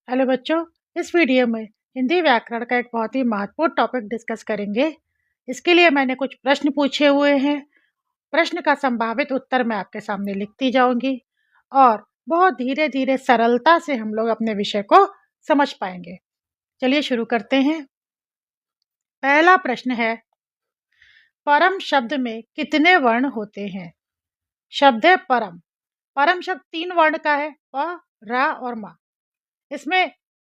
Hello बच्चों, इस video में हिंदी व्याकरण का एक बहुत ही महत्वपूर्ण टॉपिक डिस्कस करेंगे। इसके लिए मैंने कुछ प्रश्न पूछे हुए हैं। प्रश्न का संभावित उत्तर मैं आपके सामने लिखती जाऊंगी और बहुत धीरे धीरे सरलता से हम लोग अपने विषय को समझ पाएंगे। चलिए शुरू करते हैं। पहला प्रश्न है, परम शब्द में कितने वर्ण होते हैं? शब्द है परम। परम शब्द 3 वर्ण का है, प, रा और मा। इसमें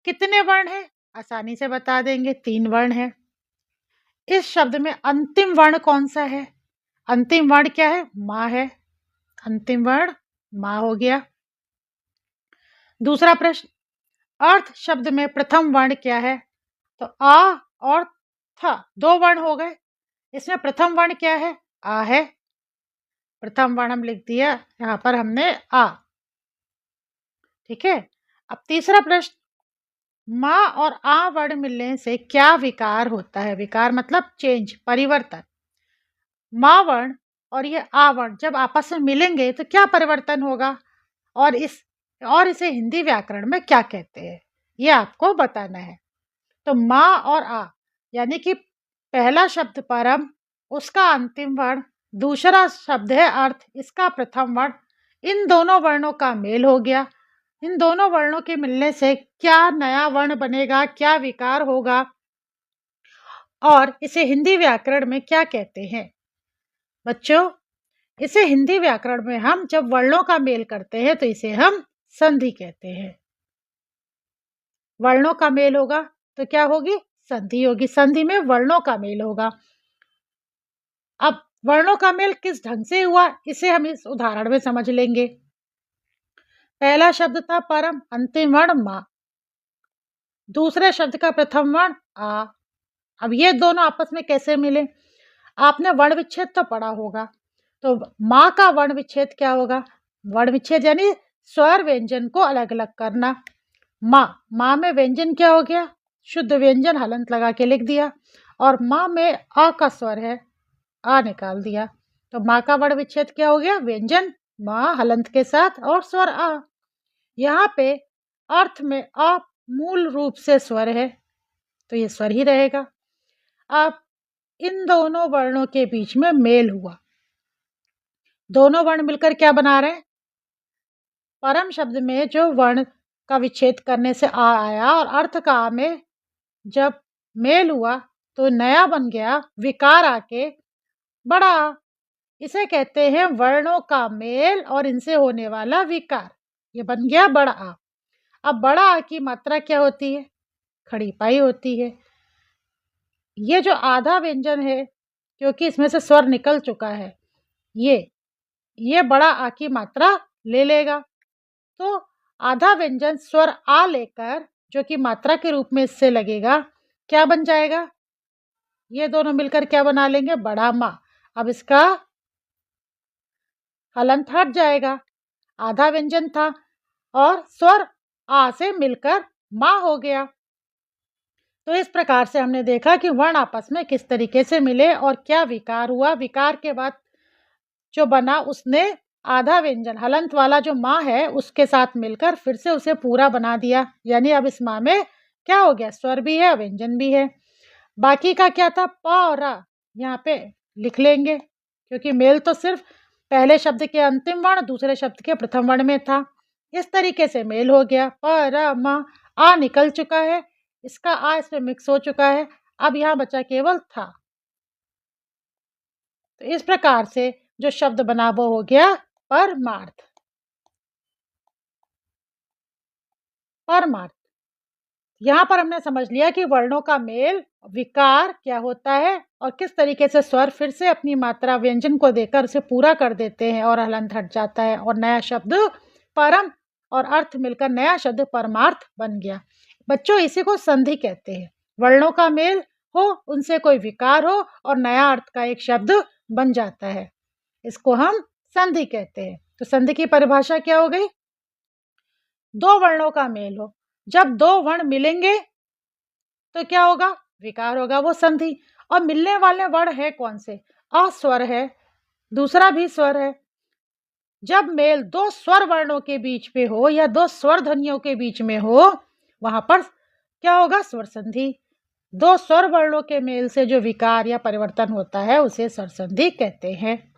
कितने वर्ण हैं? आसानी से बता देंगे, 3 वर्ण है। इस शब्द में अंतिम वर्ण कौन सा है? अंतिम वर्ण क्या है? माँ है। अंतिम वर्ण माँ हो गया। दूसरा प्रश्न, अर्थ शब्द में प्रथम वर्ण क्या है? तो आ और था, 2 वर्ण हो गए। इसमें प्रथम वर्ण क्या है? आ है। प्रथम वर्ण हम लिख दिया, यहाँ पर हमने आ। ठीक है। अब तीसरा प्रश्न, माँ और आ वर्ण मिलने से क्या विकार होता है? विकार मतलब चेंज, परिवर्तन। माँ वर्ण और ये आ वर्ण जब आपस में मिलेंगे तो क्या परिवर्तन होगा, और इसे हिंदी व्याकरण में क्या कहते हैं, ये आपको बताना है। तो माँ और आ यानी कि पहला शब्द परम, उसका अंतिम वर्ण, दूसरा शब्द है अर्थ, इसका प्रथम वर्ण। इन दोनों वर्णों का मेल हो गया। इन दोनों वर्णों के मिलने से क्या नया वर्ण बनेगा, क्या विकार होगा, और इसे हिंदी व्याकरण में क्या कहते हैं? बच्चों, इसे हिंदी व्याकरण में हम जब वर्णों का मेल करते हैं तो इसे हम संधि कहते हैं। वर्णों का मेल होगा तो क्या होगी? संधि होगी। संधि में वर्णों का मेल होगा। अब वर्णों का मेल किस ढंग से हुआ, इसे हम इस उदाहरण में समझ लेंगे। पहला शब्द था परम, अंतिम वर्ण माँ। दूसरे शब्द का प्रथम वर्ण आ। अब ये दोनों आपस में कैसे मिले? आपने वर्ण विच्छेद तो पढ़ा होगा। तो माँ का वर्ण विच्छेद क्या होगा? वर्ण विच्छेद यानी स्वर व्यंजन को अलग अलग करना। माँ, माँ में व्यंजन क्या हो गया? शुद्ध व्यंजन हलंत लगा के लिख दिया। और माँ में आ का स्वर है, आ निकाल दिया। तो माँ का वर्ण विच्छेद क्या हो गया? व्यंजन माँ हलंत के साथ और स्वर आ। यहाँ पे अर्थ में अ मूल रूप से स्वर है, तो ये स्वर ही रहेगा। अब इन दोनों वर्णों के बीच में मेल हुआ। दोनों वर्ण मिलकर क्या बना रहे हैं? परम शब्द में जो वर्ण का विच्छेद करने से आ आया और अर्थ का आ में जब मेल हुआ तो नया बन गया, विकार आके बड़ा आ। इसे कहते हैं वर्णों का मेल और इनसे होने वाला विकार। ये बन गया बड़ा आ। अब बड़ा आ की मात्रा क्या होती है? खड़ी पाई होती है। ये जो आधा व्यंजन है, क्योंकि इसमें से स्वर निकल चुका है, ये बड़ा आ की मात्रा ले लेगा। तो आधा व्यंजन स्वर आ लेकर जो कि मात्रा के रूप में इससे लगेगा, क्या बन जाएगा? ये दोनों मिलकर क्या बना लेंगे? बड़ा माँ। अब इसका हलंत हट जाएगा। आधा व्यंजन था और स्वर आ से मिलकर माँ हो गया। तो इस प्रकार से हमने देखा कि वर्ण आपस में किस तरीके से मिले और क्या विकार हुआ। विकार के बाद जो बना उसने आधा व्यंजन हलंत वाला जो माँ है उसके साथ मिलकर फिर से उसे पूरा बना दिया। यानी अब इस माँ में क्या हो गया? स्वर भी है, व्यंजन भी है। बाकी का क्या था? प और रा यहाँ पे लिख लेंगे, क्योंकि मेल तो सिर्फ पहले शब्द के अंतिम वर्ण दूसरे शब्द के प्रथम वर्ण में था। इस तरीके से मेल हो गया। प र म आ निकल चुका है, इसका आ इसमें मिक्स हो चुका है। अब यहाँ बचा केवल था। तो इस प्रकार से जो शब्द बना वो हो गया परमार्थ। परमार्थ। यहाँ पर हमने समझ लिया कि वर्णों का मेल, विकार क्या होता है और किस तरीके से स्वर फिर से अपनी मात्रा व्यंजन को देकर उसे पूरा कर देते हैं और हलंत हट जाता है और नया शब्द परम और अर्थ मिलकर नया शब्द परमार्थ बन गया। बच्चों, इसी को संधि कहते हैं। वर्णों का मेल हो, उनसे कोई विकार हो और नया अर्थ का एक शब्द बन जाता है, इसको हम संधि कहते हैं। तो संधि की परिभाषा क्या हो गई? 2 वर्णों का मेल हो। जब 2 वर्ण मिलेंगे तो क्या होगा? विकार होगा, वो संधि। और मिलने वाले वर्ण है कौन से? अ स्वर है, दूसरा भी स्वर है। जब मेल 2 स्वर वर्णों के बीच में हो या 2 स्वर ध्वनियों के बीच में हो वहां पर क्या होगा? स्वर संधि। दो स्वर वर्णों के मेल से जो विकार या परिवर्तन होता है उसे स्वर संधि कहते हैं।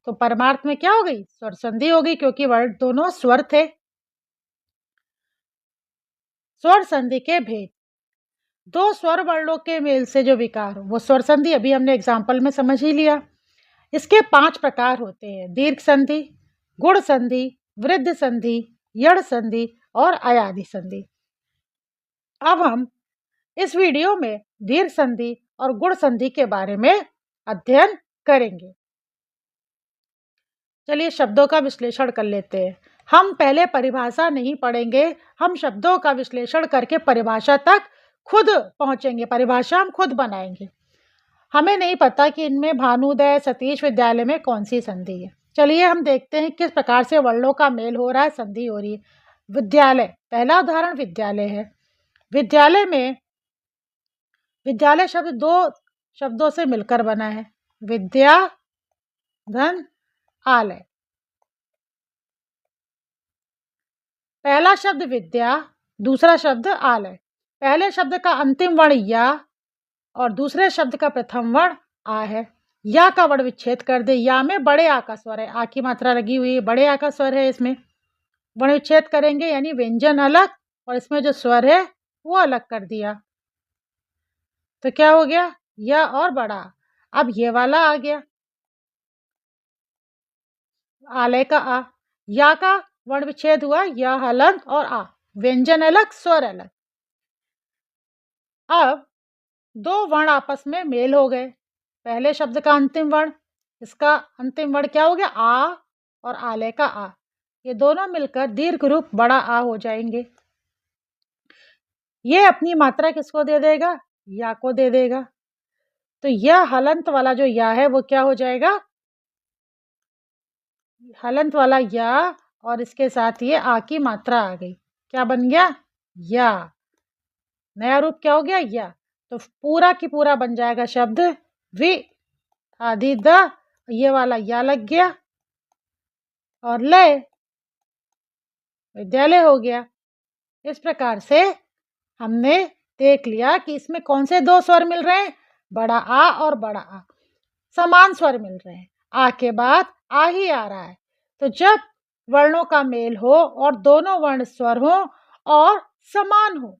तो परमार्थ में क्या हो गई? स्वर संधि हो गई, क्योंकि वर्ण दोनों स्वर थे। स्वर संधि के भेद। दो स्वर वर्णों के मेल से जो विकार हो वो स्वर संधि, अभी हमने एग्जाम्पल में समझ ही लिया। इसके 5 प्रकार होते हैं: दीर्घ संधि, गुण संधि, वृद्ध संधि, यड़ संधि और अयादि संधि। अब हम इस वीडियो में दीर्घ संधि और गुण संधि के बारे में अध्ययन करेंगे। चलिए शब्दों का विश्लेषण कर लेते हैं। हम पहले परिभाषा नहीं पढ़ेंगे, हम शब्दों का विश्लेषण करके परिभाषा तक खुद पहुंचेंगे, परिभाषा हम खुद बनाएंगे। हमें नहीं पता कि इनमें भानुदय, सतीश विद्यालय में कौन सी संधि है। चलिए हम देखते हैं किस प्रकार से वर्णों का मेल हो रहा है, संधि हो रही है। विद्यालय, पहला उदाहरण विद्यालय है। विद्यालय में विद्यालय शब्द दो शब्दों से मिलकर बना है, विद्या धन आलय। पहला शब्द विद्या, दूसरा शब्द आलय। पहले शब्द का अंतिम वर्ण या और दूसरे शब्द का प्रथम वर्ण आ है। या का वर्ण विच्छेद कर दे। या में बड़े आ का स्वर है, आ की मात्रा लगी हुई है, बड़े आ का स्वर है, इसमें वर्ण विच्छेद करेंगे यानी व्यंजन अलग और इसमें जो स्वर है वो अलग कर दिया। तो क्या हो गया? या और बड़ा। अब ये वाला आ गया आलय का आ। या का वर्ण विच्छेद हुआ, या हलंत और आ, व्यंजन अलग स्वर अलग। अब दो वर्ण आपस में मेल हो गए। पहले शब्द का अंतिम वर्ण, इसका अंतिम वर्ण क्या हो गया? आ और आलय का आ, ये दोनों मिलकर दीर्घ रूप बड़ा आ हो जाएंगे। ये अपनी मात्रा किसको दे देगा? या को दे देगा। तो यह हलंत वाला जो या है वो क्या हो जाएगा? हलंत वाला या और इसके साथ ये आ की मात्रा आ गई, क्या बन गया? या। नया रूप क्या हो गया? या। तो पूरा की पूरा बन जाएगा शब्द वि आदि द, ये वाला या लग गया और लय विद्यालय हो गया। इस प्रकार से हमने देख लिया कि इसमें कौन से दो स्वर मिल रहे हैं? बड़ा आ और बड़ा आ, समान स्वर मिल रहे हैं। आ के बाद आ ही आ रहा है। तो जब वर्णों का मेल हो और दोनों वर्ण स्वर हो और समान हो,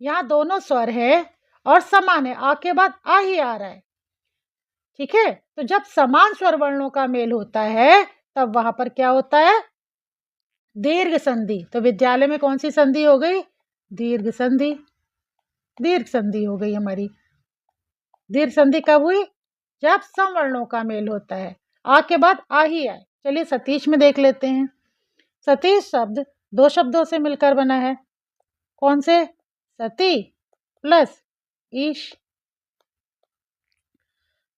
यहाँ दोनों स्वर है और समान है, आ के बाद आ ही आ रहा है, ठीक है। तो जब समान स्वर वर्णों का मेल होता है तब वहां पर क्या होता है? दीर्घ संधि। तो विद्यालय में कौन सी संधि हो गई? दीर्घ संधि। दीर्घ संधि हो गई हमारी। दीर्घ संधि कब हुई? जब सम वर्णों का मेल होता है, आ के बाद आ ही आए। चलिए सतीश में देख लेते हैं। सतीश शब्द दो शब्दों से मिलकर बना है। कौन से? सती प्लस ईश।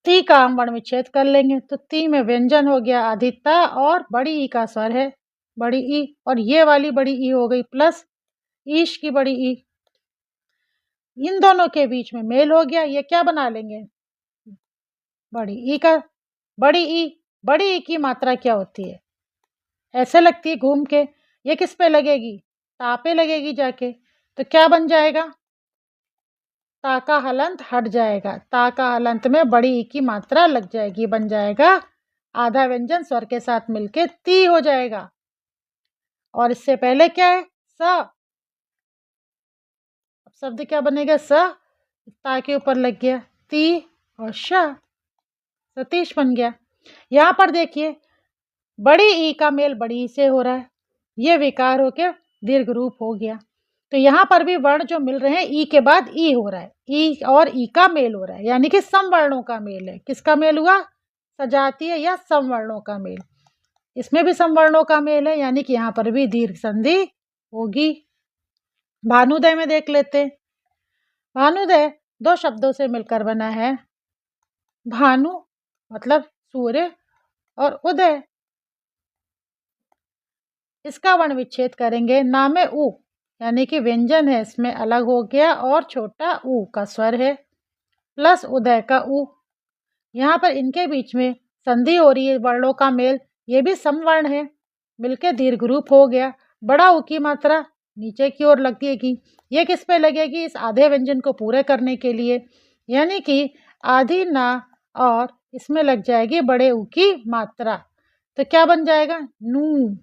ती का हम वर्ण विच्छेद कर लेंगे तो ती में व्यंजन हो गया आदिता और बड़ी ई का स्वर है बड़ी ई, और ये वाली बड़ी ई हो गई प्लस ईश की बड़ी ई। इन दोनों के बीच में मेल हो गया, ये क्या बना लेंगे? बड़ी ई का। बड़ी ई, बड़ी ई की मात्रा क्या होती है? ऐसे लगती है घूम के, ये किस पे लगेगी? ता पे लगेगी जाके। तो क्या बन जाएगा? ता का हलंत हट जाएगा, ता का हलंत में बड़ी ई की मात्रा लग जाएगी, बन जाएगा आधा व्यंजन स्वर के साथ मिलके ती हो जाएगा। और इससे पहले क्या है? स। अब शब्द क्या बनेगा? स, ता के ऊपर लग गया ती और श, सतीश बन गया। यहाँ पर देखिए बड़ी ई का मेल बड़ी ई से हो रहा है, ये विकार होके दीर्घ रूप हो गया। तो यहाँ पर भी वर्ण जो मिल रहे हैं ई के बाद ई हो रहा है, ई और ई का मेल हो रहा है, यानी कि सम वर्णों का मेल है। किसका मेल हुआ? सजातीय या सम वर्णों का मेल। इसमें भी सम वर्णों का मेल है, यानी कि यहाँ पर भी दीर्घ संधि होगी। भानुदय में देख लेते हैं। भानुदय दो शब्दों से मिलकर बना है। भानु मतलब सूर्य और उदय, इसका वर्ण विच्छेद करेंगे ना में उ, यानी कि व्यंजन है इसमें अलग हो गया और छोटा उ का स्वर है प्लस उदय का उ। यहाँ पर इनके बीच में संधि हो रही है, वर्णों का मेल, ये भी समवर्ण है, मिलके दीर्घ रूप हो गया। बड़ा उ की मात्रा नीचे की ओर लगेगी। ये किस पे लगेगी? इस आधे व्यंजन को पूरे करने के लिए, यानी कि आधी ना और इसमें लग जाएगी बड़े ऊ की मात्रा। तो क्या बन जाएगा? नू।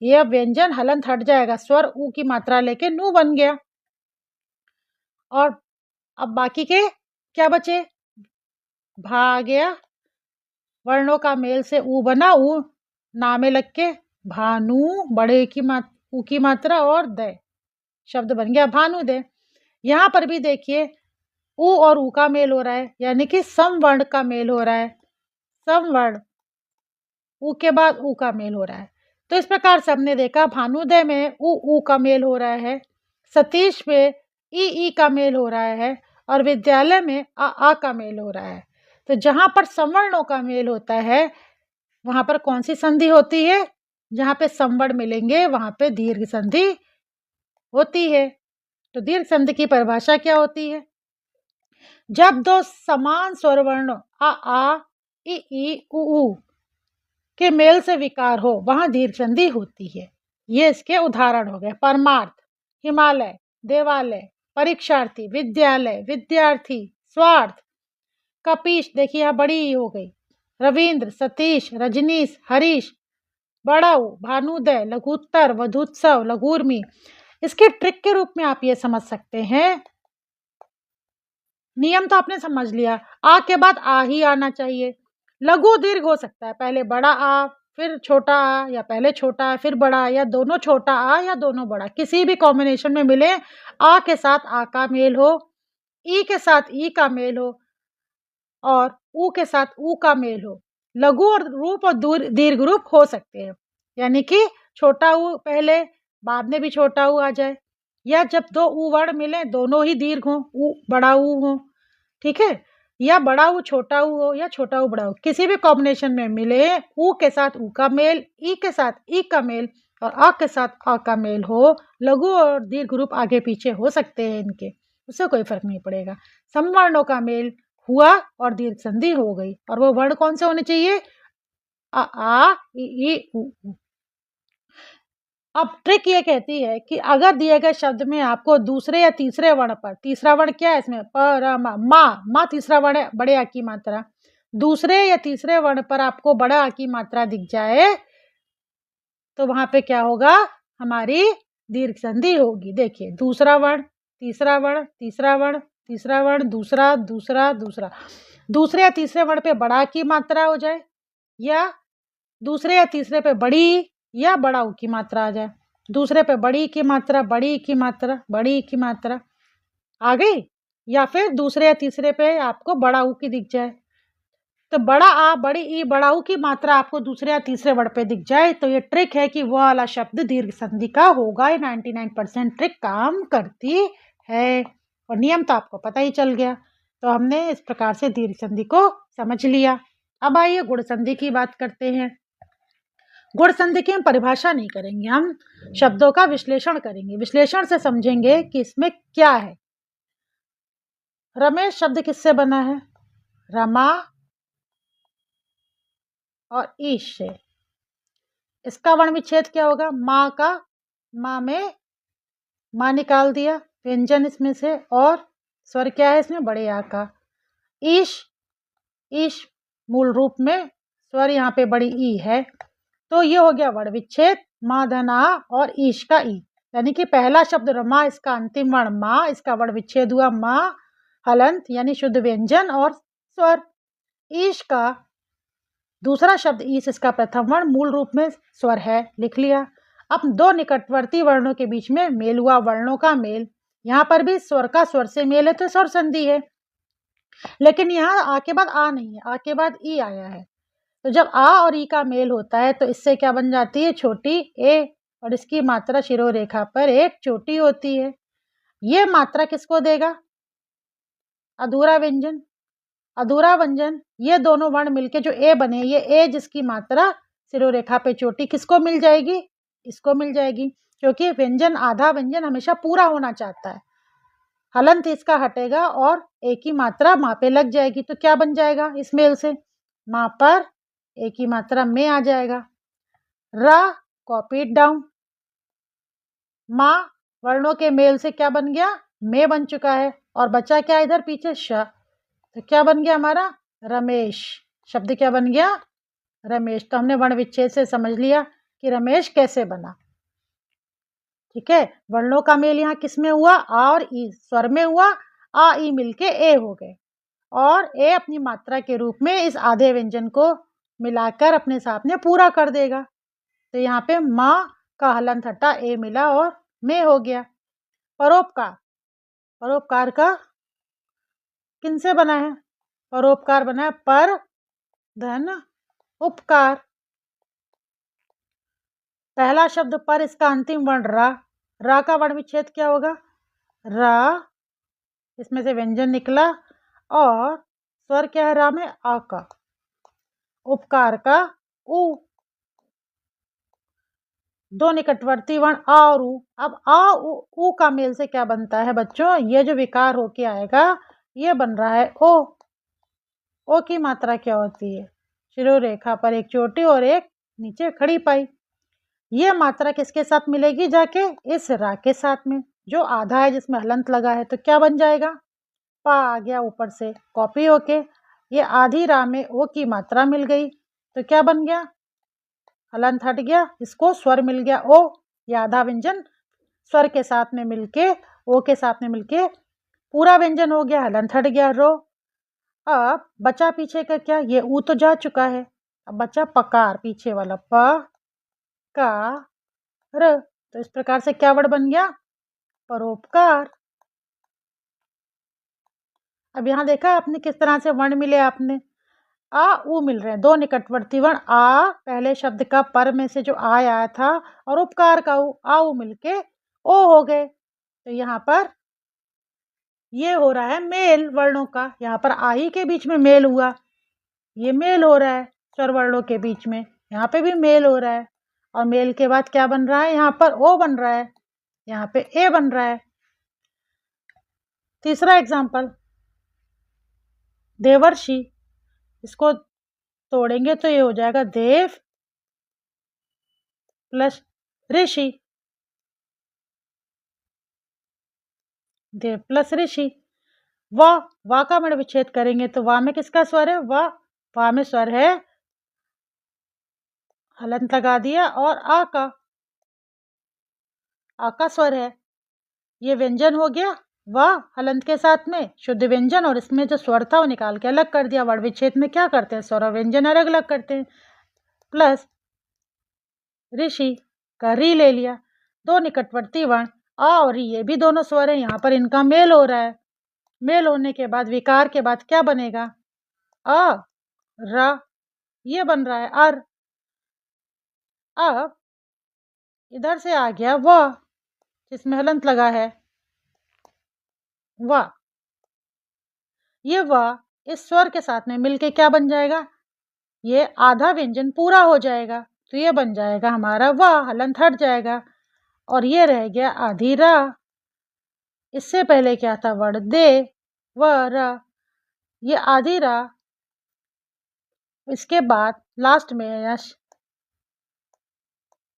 ये अब व्यंजन हलंत हट जाएगा, स्वर ऊ की मात्रा लेके नू बन गया। और अब बाकी के क्या बचे? भा आ गया, वर्णों का मेल से ऊ बना, ऊ ना में लग के भानु, बड़े की ऊ की मात्रा और दय, शब्द बन गया भानुदय। यहाँ पर भी देखिए ऊ और ऊ का मेल हो रहा है, यानी कि समवर्ण का मेल हो रहा है। समवर्ण ऊ के बाद ऊ का मेल हो रहा है। तो इस प्रकार से हमने देखा भानुदय में ऊ का मेल हो रहा है, सतीश में ई का मेल हो रहा है और विद्यालय में आ का मेल हो रहा है। तो जहाँ पर समवर्णों का मेल होता है वहाँ पर कौन सी संधि होती है? जहाँ पे समवर्ण मिलेंगे वहाँ पे दीर्घ संधि होती है। तो दीर्घ संधि की परिभाषा क्या होती है? जब दो समान स्वर वर्ण आ, ई, ऊ के मेल से विकार हो वहां दीर्घ संधि होती है। ये इसके उदाहरण हो गए। परमार्थ, हिमालय, देवालय, परीक्षार्थी, विद्यालय, विद्यार्थी, स्वार्थ, कपीश, देखिए यहाँ बड़ी ई हो गई, रविंद्र, सतीश, रजनीश, हरीश, बड़ाऊ, भानुदय, लघुत्तर, वधुत्सव, लघुर्मी। इसके ट्रिक के रूप में आप ये समझ सकते हैं, नियम तो आपने समझ लिया, आ के बाद आ ही आना चाहिए। लघु दीर्घ हो सकता है, पहले बड़ा आ फिर छोटा आ, या पहले छोटा आ फिर बड़ा आ, या दोनों छोटा आ या दोनों बड़ा, किसी भी कॉम्बिनेशन में मिले। आ के साथ आ का मेल हो, ई के साथ ई का मेल हो और ऊ के साथ ऊ का मेल हो। लघु और रूप और दीर्घ रूप हो सकते हैं, यानी कि छोटा ऊ पहले बाद में भी छोटा ऊ आ जाए, या जब दो ऊ वर्ण मिले दोनों ही दीर्घ हो, ऊ बड़ा ऊ हो, ठीक है, या बड़ा ऊ छोटा ऊ हो या छोटा ऊ बड़ा ऊ, किसी भी कॉम्बिनेशन में मिले, ऊ के साथ ऊ का मेल, ई के साथ ई का मेल और आ के साथ आ का मेल हो। लघु और दीर्घ रूप आगे पीछे हो सकते हैं इनके, उससे कोई फर्क नहीं पड़ेगा। समवर्णों का मेल हुआ और दीर्घ संधि हो गई, और वो वर्ण कौन से होने चाहिए? आ, ई, ऊ। अब ट्रिक ये कहती है कि अगर दिए गए शब्द में आपको दूसरे या तीसरे वर्ण पर, तीसरा वर्ण क्या है इसमें? प, र, मा तीसरा वर्ण है, बड़े आ की मात्रा, दूसरे या तीसरे वर्ण पर आपको बड़ा आ की मात्रा दिख जाए तो वहां पे क्या होगा? हमारी दीर्घ संधि होगी। देखिए, दूसरा वर्ण, तीसरा वर्ण, तीसरा वर्ण, तीसरा वर्ण, दूसरा, दूसरा, दूसरा, दूसरे या तीसरे वर्ण पे बड़ा आ की मात्रा हो जाए, या दूसरे या तीसरे पे बड़ी या बड़ा ऊ की मात्रा आ जाए। दूसरे पे बड़ी की मात्रा, बड़ी की मात्रा, बड़ी की मात्रा आ गई, या फिर दूसरे या तीसरे पे आपको बड़ा ऊ की दिख जाए। तो बड़ा आ, बड़ी ई, बड़ा ऊ की मात्रा आपको दूसरे या तीसरे वर्ण पे दिख जाए तो ये ट्रिक है कि वो वाला शब्द दीर्घ संधि का होगा। ये 99% ट्रिक काम करती है, और नियम तो आपको पता ही चल गया। तो हमने इस प्रकार से दीर्घ संधि को समझ लिया। अब आइए गुण संधि की बात करते हैं। गुण संधि की हम परिभाषा नहीं करेंगे, हम शब्दों का विश्लेषण करेंगे। विश्लेषण से समझेंगे कि इसमें क्या है। रमेश शब्द किससे बना है? रमा और ईश से। इसका वर्ण विच्छेद क्या होगा? माँ का, माँ में माँ निकाल दिया, व्यंजन इसमें से, और स्वर क्या है इसमें? बड़े आ का। ईश, ईश मूल रूप में स्वर यहाँ पे बड़ी ई है, तो ये हो गया वर्ण विच्छेद, माँ धन आ और ईश का ई, यानी कि पहला शब्द रमा, इसका अंतिम वर्ण माँ, इसका वर्ण विच्छेद हुआ माँ, हलंत यानी शुद्ध व्यंजन और स्वर। ईश का दूसरा शब्द ईश, इसका प्रथम वर्ण मूल रूप में स्वर है, लिख लिया। अब दो निकटवर्ती वर्णों के बीच में मेल हुआ, वर्णों का मेल। यहाँ पर भी स्वर का स्वर से मेल है तो स्वर संधि है, लेकिन यहाँ आ के बाद आ नहीं है, आ के बाद ई आया है। तो जब आ और ई का मेल होता है तो इससे क्या बन जाती है? छोटी ए, और इसकी मात्रा शिरोरेखा पर एक चोटी होती है। ये मात्रा किसको देगा? अधूरा व्यंजन। अधूरा व्यंजन, ये दोनों वर्ण मिलके जो ए बने, ये ए जिसकी मात्रा शिरोरेखा पे चोटी, किसको मिल जाएगी? इसको मिल जाएगी, क्योंकि व्यंजन, आधा व्यंजन हमेशा पूरा होना चाहता है। हलंत इसका हटेगा और ए की मात्रा माँ पे लग जाएगी, तो क्या बन जाएगा इस मेल से? माँ पर ए की मात्रा में आ जाएगा। रा कॉपी डाउन, माँ वर्णों के मेल से क्या बन गया, में बन चुका है, और बचा क्या इधर पीछे, श। तो क्या बन गया हमारा, रमेश। शब्द क्या बन गया, रमेश। तो हमने वर्ण विच्छेद से समझ लिया कि रमेश कैसे बना। ठीक है, वर्णों का मेल यहाँ किस में हुआ, आ और ई, स्वर में हुआ। आ ई मिलके ए हो गए, और ए अपनी मात्रा के रूप में इस आधे व्यंजन को मिलाकर अपने साथ में पूरा कर देगा। तो यहाँ पे माँ का हलंत हटा, ए मिला और में हो गया। परोपकार, परोपकार का किनसे बना है, परोपकार बना है पर धन उपकार। पहला शब्द पर, इसका अंतिम वर्ण रा, रा का वर्ण विच्छेद क्या होगा, रा, इसमें से व्यंजन निकला, और स्वर क्या है रा में, आ का, उपकार का उ, दो निकटवर्ती वर्ण आ और उ। अब आ उ का मेल से क्या बनता है बच्चों, ये जो विकार होके आएगा ये बन रहा है ओ। ओ की मात्रा क्या होती है, शिरोरेखा पर एक चोटी और एक नीचे खड़ी पाई। ये मात्रा किसके साथ मिलेगी जाके, इस रा के साथ में, जो आधा है जिसमें हलंत लगा है। तो क्या बन जाएगा, पा आ गया ऊपर से कॉपी होके, ये आधी रा में ओ की मात्रा मिल गई। तो क्या बन गया, हलंत हट गया, इसको स्वर मिल गया ओ। ये आधा व्यंजन स्वर के साथ में मिलके, ओ के साथ में मिलके पूरा व्यंजन हो गया, हलंत हट गया रो। अब बचा पीछे का क्या, ये ऊ तो जा चुका है, अब बचा पकार, पीछे वाला प का र। तो इस प्रकार से क्या वर्ड बन गया, परोपकार। अब यहाँ देखा आपने किस तरह से वर्ण मिले, आपने आ उ मिल रहे हैं, दो निकटवर्ती वर्ण, आ पहले शब्द का पर में से जो आ आया था, और उपकार का उ, आ उ मिलके ओ हो गए। तो यहाँ पर ये हो रहा है मेल वर्णों का, यहाँ पर आ ही के बीच में मेल हुआ, ये मेल हो रहा है स्वर वर्णों के बीच में, यहाँ पे भी मेल हो रहा है, और मेल के बाद क्या बन रहा है, यहाँ पर ओ बन रहा है, यहाँ पे ए बन रहा है। तीसरा एग्जाम्पल, देवर्षि, इसको तोड़ेंगे तो ये हो जाएगा देव प्लस ऋषि, देव प्लस ऋषि। वा का वर्ण विच्छेद करेंगे तो वा में किसका स्वर है, वा में स्वर है, हलंत लगा दिया, और आ का स्वर है, ये व्यंजन हो गया, वाह हलंत के साथ में शुद्ध व्यंजन, और इसमें जो स्वर था वो निकाल के अलग कर दिया। वर्ण विच्छेद में क्या करते हैं, स्वर और व्यंजन अलग अलग करते हैं। प्लस ऋषि का री ले लिया, दो निकटवर्ती वर्ण आ और री, ये भी दोनों स्वर है, यहाँ पर इनका मेल हो रहा है। मेल होने के बाद विकार के बाद क्या बनेगा, अ रा, ये बन रहा है अर। अब इधर से आ गया व, जिसमें हलंत लगा है, व, ये व इस स्वर के साथ में मिलके क्या बन जाएगा, ये आधा व्यंजन पूरा हो जाएगा। तो ये बन जाएगा हमारा व, हलंत हट जाएगा, और ये रह गया आधी रा। इससे पहले क्या था, वर्ण दे व र, ये आधी रा, इसके बाद लास्ट में यश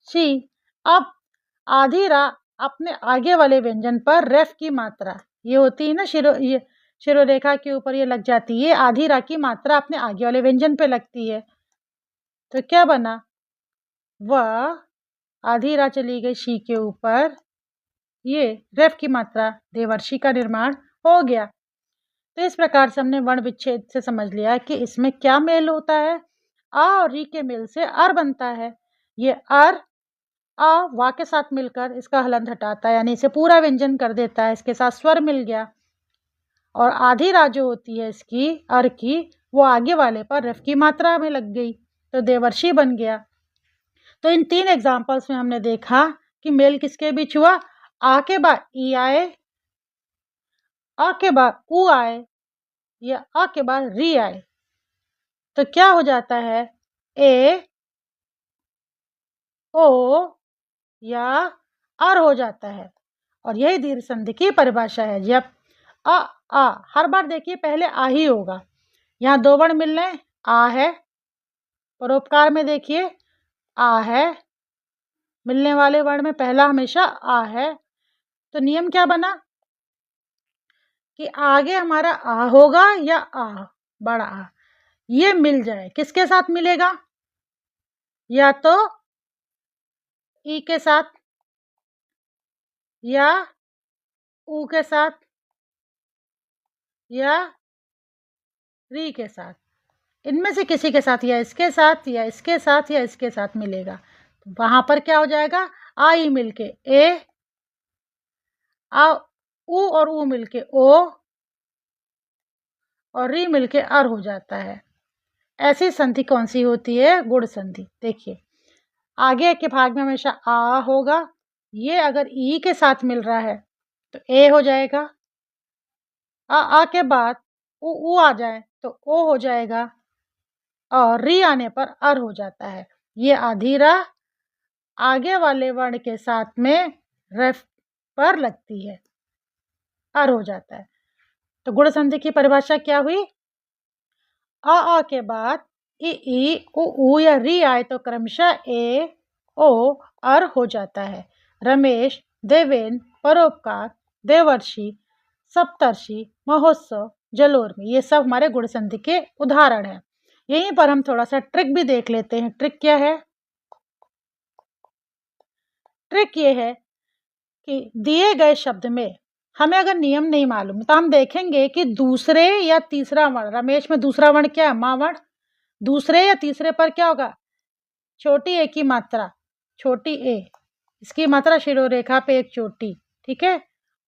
शी। अब आधी रा अपने आगे वाले व्यंजन पर रेफ की मात्रा, ये होती है ना ये शिरोरेखा के ऊपर ये लग जाती है, आधी रा की मात्रा अपने आगे वाले व्यंजन पे लगती है। तो क्या बना, व आधी रा चली गई शी के ऊपर, ये रेफ की मात्रा, देवर्षि का निर्माण हो गया। तो इस प्रकार से हमने वर्ण विच्छेद से समझ लिया कि इसमें क्या मेल होता है, आ और री के मेल से अर बनता है। ये अर आ वा के साथ मिलकर इसका हलंत हटाता है, यानी इसे पूरा व्यंजन कर देता है, इसके साथ स्वर मिल गया। और आधी रा जो होती है इसकी अर की, वो आगे वाले पर रेफ की मात्रा में लग गई, तो देवर्षि बन गया। तो इन तीन एग्जाम्पल्स में हमने देखा कि मेल किसके बीच हुआ, आ के बाद ई आए, आ के बाद उ आए, या आ के बाद री आए, तो क्या हो जाता है, ए ओ या आर हो जाता है। और यही दीर्घ संधि की परिभाषा है। जब अ आ, हर बार देखिए पहले आ ही होगा, यहाँ दो वर्ण मिल रहे हैं, आ है, परोपकार में देखिए आ है, मिलने वाले वर्ण में पहला हमेशा आ है, तो नियम क्या बना कि आगे हमारा आ होगा या बड़ा आ, ये मिल जाए, किसके साथ मिलेगा, या तो ई के साथ या ऊ के साथ या री के साथ, इनमें से किसी के साथ, या इसके साथ या इसके साथ या इसके साथ मिलेगा। तो वहां पर क्या हो जाएगा, आ ई मिलके ए, आ ऊ और ऊ मिलके ओ, और री मिलके अर हो जाता है। ऐसी संधि कौन सी होती है, गुण संधि। देखिए आगे के भाग में हमेशा आ होगा, ये अगर ई के साथ मिल रहा है तो ए हो जाएगा, आ के बाद ऊ आ जाए तो ओ हो जाएगा, और री आने पर अर हो जाता है। ये आधी आगे वाले वर्ण के साथ में रेफ पर लगती है, अर हो जाता है। तो गुण संधि की परिभाषा क्या हुई, आ के बाद ई ऊ या री आए तो क्रमशः ए ओ अर हो जाता है। रमेश, देवेन, परोपकार, देवर्षि, सप्तर्षि, महोत्सव, जलोर्मी, ये सब हमारे गुण संधि के उदाहरण हैं। यहीं पर हम थोड़ा सा ट्रिक भी देख लेते हैं। ट्रिक क्या है, ट्रिक ये है कि दिए गए शब्द में हमें अगर नियम नहीं मालूम तो हम देखेंगे कि दूसरे या तीसरा वर्ण, रमेश में दूसरा वर्ण क्या है, माँ वर्ण, दूसरे या तीसरे पर क्या होगा, छोटी ए की मात्रा, छोटी ए, इसकी मात्रा शिरोरेखा पे एक चोटी, ठीक है,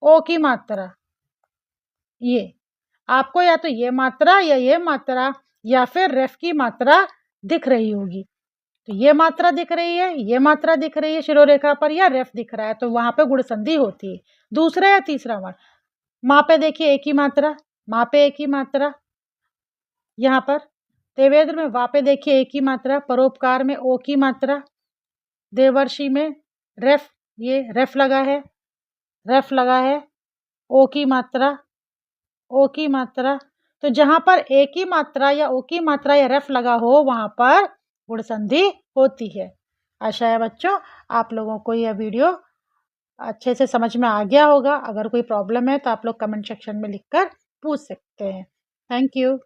ओ की मात्रा, ये आपको या तो ये मात्रा या ये मात्रा या फिर रेफ की मात्रा दिख रही होगी। तो ये मात्रा दिख रही है, ये मात्रा दिख रही है शिरोरेखा पर, या रेफ दिख रहा है, तो वहां पे गुण संधि होती है। दूसरा या तीसरा वर्ण, माँ पे देखिए एक ही मात्रा, माँ पे एक ही मात्रा, यहाँ पर देवेंद्र में वा पे देखिए एक ही मात्रा, परोपकार में ओ की मात्रा, देवर्षि में रेफ, ये रेफ लगा है, रेफ लगा है, ओ की मात्रा, ओ की मात्रा। तो जहां पर ए की मात्रा या ओ की मात्रा या रेफ लगा हो वहां पर गुण संधि होती है। आशा है बच्चों आप लोगों को यह वीडियो अच्छे से समझ में आ गया होगा। अगर कोई प्रॉब्लम है तो आप लोग कमेंट सेक्शन में लिखकर पूछ सकते हैं। Thank you.